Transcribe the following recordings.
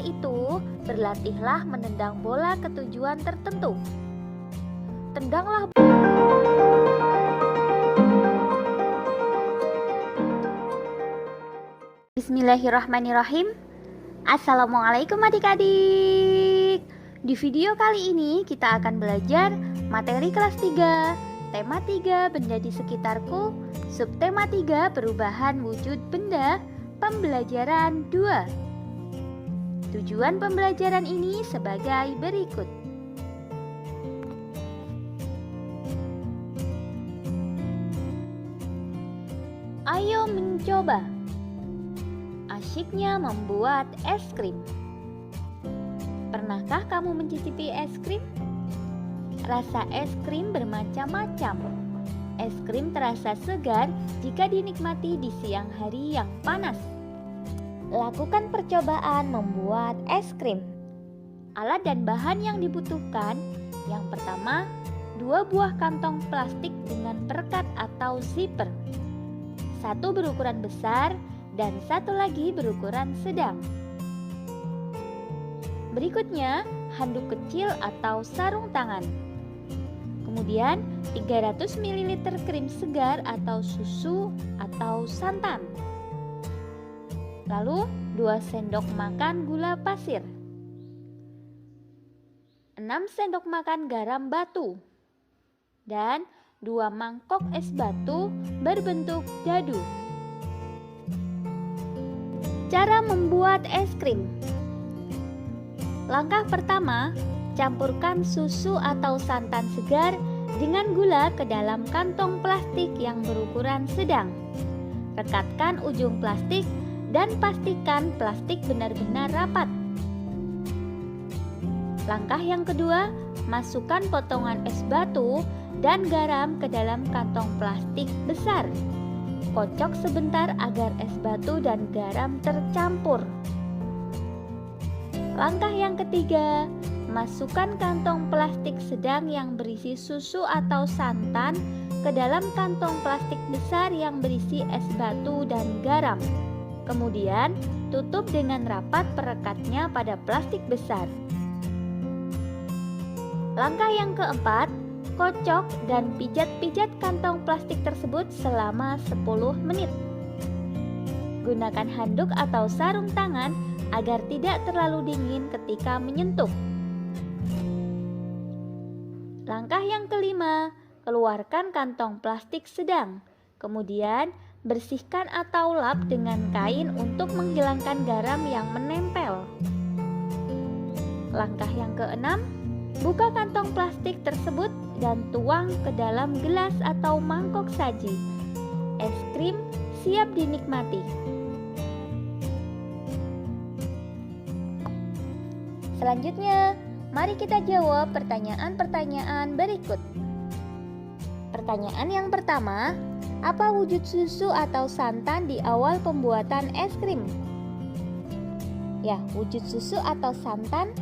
itu, berlatihlah menendang bola ke tujuan tertentu. Tendanglah. Bismillahirrahmanirrahim. Assalamualaikum adik-adik. Di video kali ini kita akan belajar materi kelas 3, tema 3 benda di sekitarku, subtema 3 perubahan wujud benda, pembelajaran 2. Tujuan pembelajaran ini sebagai berikut. Ayo mencoba. Asyiknya membuat es krim. Pernahkah kamu mencicipi es krim? Rasa es krim bermacam-macam. Es krim terasa segar jika dinikmati di siang hari yang panas. Lakukan percobaan membuat es krim. Alat dan bahan yang dibutuhkan: yang pertama, 2 buah kantong plastik dengan perekat atau zipper. 1 berukuran besar dan 1 lagi berukuran sedang. Berikutnya, handuk kecil atau sarung tangan. Kemudian 300 ml krim segar atau susu atau santan. Lalu 2 sendok makan gula pasir, 6 sendok makan garam batu, dan 2 mangkok es batu berbentuk dadu. Cara membuat es krim. Langkah pertama, campurkan susu atau santan segar dengan gula ke dalam kantong plastik yang berukuran sedang. Rekatkan ujung plastik dan pastikan plastik benar-benar rapat. Langkah yang kedua, masukkan potongan es batu dan garam ke dalam kantong plastik besar. Kocok sebentar agar es batu dan garam tercampur. Langkah yang ketiga, masukkan kantong plastik sedang yang berisi susu atau santan ke dalam kantong plastik besar yang berisi es batu dan garam. Kemudian, tutup dengan rapat perekatnya pada plastik besar. Langkah yang keempat, kocok dan pijat-pijat kantong plastik tersebut selama 10 menit. Gunakan handuk atau sarung tangan agar tidak terlalu dingin ketika menyentuh. Langkah yang kelima, keluarkan kantong plastik sedang. Kemudian, bersihkan atau lap dengan kain untuk menghilangkan garam yang menempel. Langkah yang keenam, buka kantong plastik tersebut dan tuang ke dalam gelas atau mangkok saji. Es krim siap dinikmati. Selanjutnya, mari kita jawab pertanyaan-pertanyaan berikut. Pertanyaan yang pertama, apa wujud susu atau santan di awal pembuatan es krim? Ya, wujud susu atau santan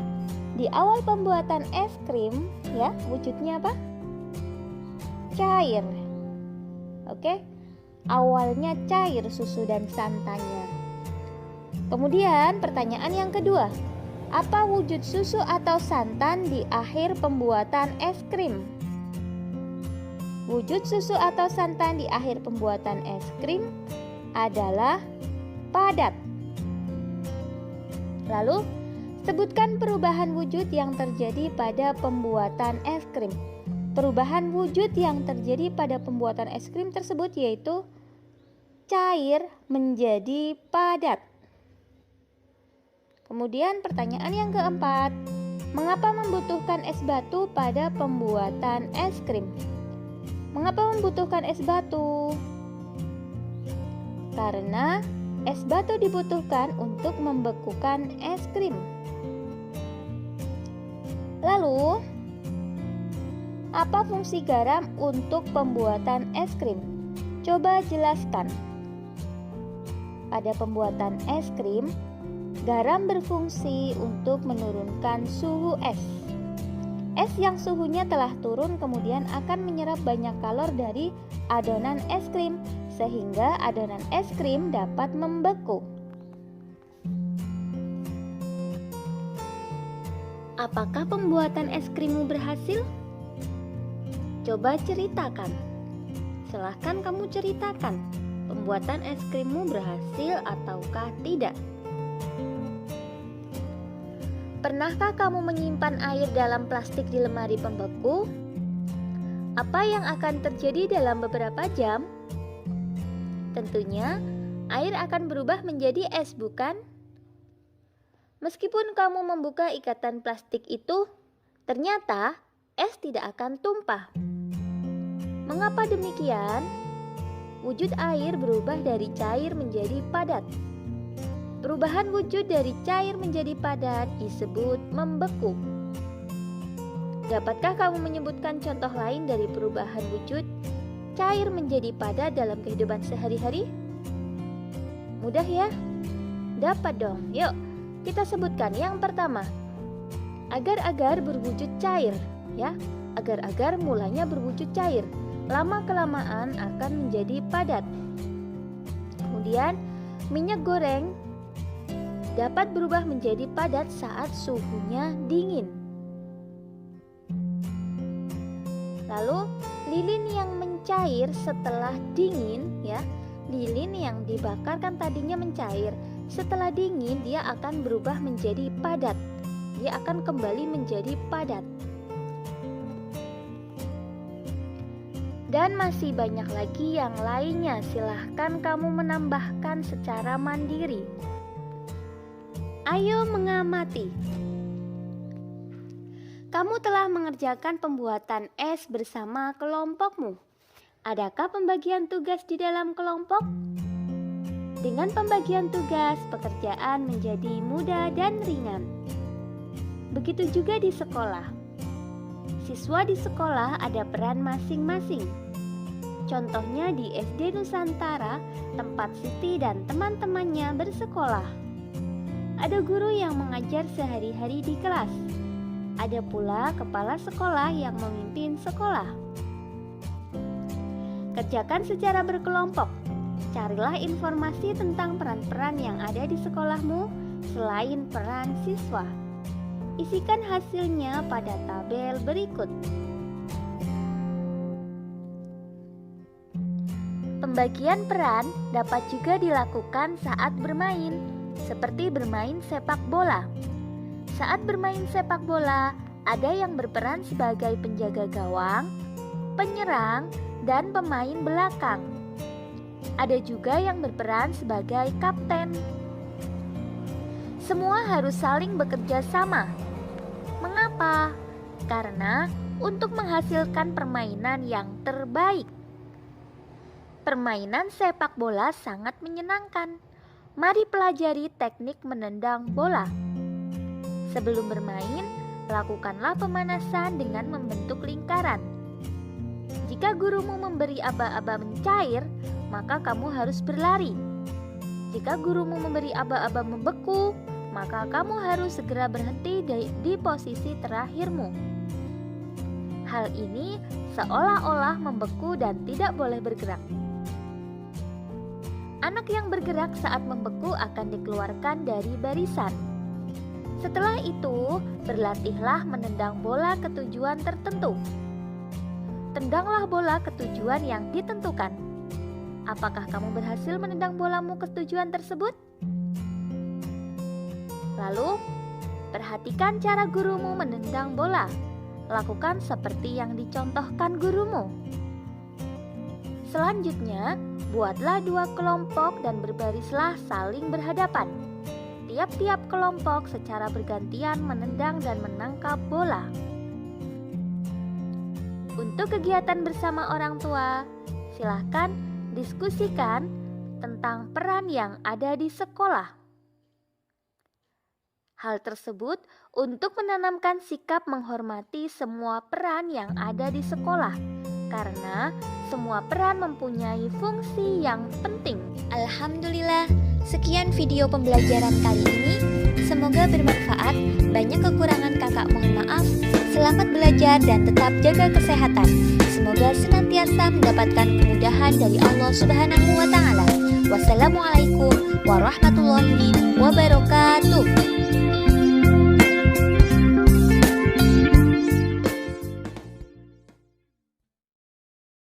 di awal pembuatan es krim, ya, wujudnya apa? Cair. Oke, awalnya cair susu dan santannya. Kemudian pertanyaan yang kedua, apa wujud susu atau santan di akhir pembuatan es krim? Wujud susu atau santan di akhir pembuatan es krim adalah padat. Lalu, sebutkan perubahan wujud yang terjadi pada pembuatan es krim. Perubahan wujud yang terjadi pada pembuatan es krim tersebut yaitu cair menjadi padat. Kemudian pertanyaan yang keempat, mengapa membutuhkan es batu pada pembuatan es krim? Mengapa membutuhkan es batu? Karena es batu dibutuhkan untuk membekukan es krim. Lalu, apa fungsi garam untuk pembuatan es krim? Coba jelaskan. Pada pembuatan es krim, garam berfungsi untuk menurunkan suhu es. Es yang suhunya telah turun kemudian akan menyerap banyak kalor dari adonan es krim, sehingga adonan es krim dapat membeku. Apakah pembuatan es krimmu berhasil? Coba ceritakan. Silahkan kamu ceritakan, pembuatan es krimmu berhasil ataukah tidak? Pernahkah kamu menyimpan air dalam plastik di lemari pembeku? Apa yang akan terjadi dalam beberapa jam? Tentunya, air akan berubah menjadi es, bukan? Meskipun kamu membuka ikatan plastik itu, ternyata es tidak akan tumpah. Mengapa demikian? Wujud air berubah dari cair menjadi padat. Perubahan wujud dari cair menjadi padat disebut membeku. Dapatkah kamu menyebutkan contoh lain dari perubahan wujud cair menjadi padat dalam kehidupan sehari-hari? Mudah ya? Dapat dong. Yuk, kita sebutkan. Yang pertama, agar-agar berwujud cair, ya. Agar-agar mulanya berwujud cair, lama-kelamaan akan menjadi padat. Kemudian, minyak goreng dapat berubah menjadi padat saat suhunya dingin. Lalu, lilin yang mencair setelah dingin, ya. Lilin yang dibakar kan tadinya mencair. Setelah dingin, dia akan berubah menjadi padat. Dia akan kembali menjadi padat. Dan masih banyak lagi yang lainnya. Silahkan kamu menambahkan secara mandiri. Ayo mengamati. Kamu telah mengerjakan pembuatan es bersama kelompokmu. Adakah pembagian tugas di dalam kelompok? Dengan pembagian tugas, pekerjaan menjadi mudah dan ringan. Begitu juga di sekolah. Siswa di sekolah ada peran masing-masing. Contohnya di SD Nusantara, tempat Siti dan teman-temannya bersekolah. Ada guru yang mengajar sehari-hari di kelas. Ada pula kepala sekolah yang memimpin sekolah. Kerjakan secara berkelompok. Carilah informasi tentang peran-peran yang ada di sekolahmu selain peran siswa. Isikan hasilnya pada tabel berikut. Pembagian peran dapat juga dilakukan saat bermain, seperti bermain sepak bola. Saat bermain sepak bola, ada yang berperan sebagai penjaga gawang, penyerang, dan pemain belakang. Ada juga yang berperan sebagai kapten. Semua harus saling bekerja sama. Mengapa? Karena untuk menghasilkan permainan yang terbaik. Permainan sepak bola sangat menyenangkan. Mari pelajari teknik menendang bola. Sebelum bermain, lakukanlah pemanasan dengan membentuk lingkaran. Jika gurumu memberi aba-aba mencair, maka kamu harus berlari. Jika gurumu memberi aba-aba membeku, maka kamu harus segera berhenti di posisi terakhirmu. Hal ini seolah-olah membeku dan tidak boleh bergerak. Anak yang bergerak saat membeku akan dikeluarkan dari barisan. Setelah itu, berlatihlah menendang bola ke tujuan tertentu. Tendanglah bola ke tujuan yang ditentukan. Apakah kamu berhasil menendang bolamu ke tujuan tersebut? Lalu, perhatikan cara gurumu menendang bola. Lakukan seperti yang dicontohkan gurumu. Selanjutnya, buatlah dua kelompok dan berbarislah saling berhadapan. Tiap-tiap kelompok secara bergantian menendang dan menangkap bola. Untuk kegiatan bersama orang tua, silahkan diskusikan tentang peran yang ada di sekolah. Hal tersebut untuk menanamkan sikap menghormati semua peran yang ada di sekolah, karena semua peran mempunyai fungsi yang penting. Alhamdulillah, sekian video pembelajaran kali ini. Semoga bermanfaat. Banyak kekurangan kakak mohon maaf. Selamat belajar dan tetap jaga kesehatan. Semoga senantiasa mendapatkan kemudahan dari Allah Subhanahu wa Ta'ala. Wassalamualaikum warahmatullahi wabarakatuh.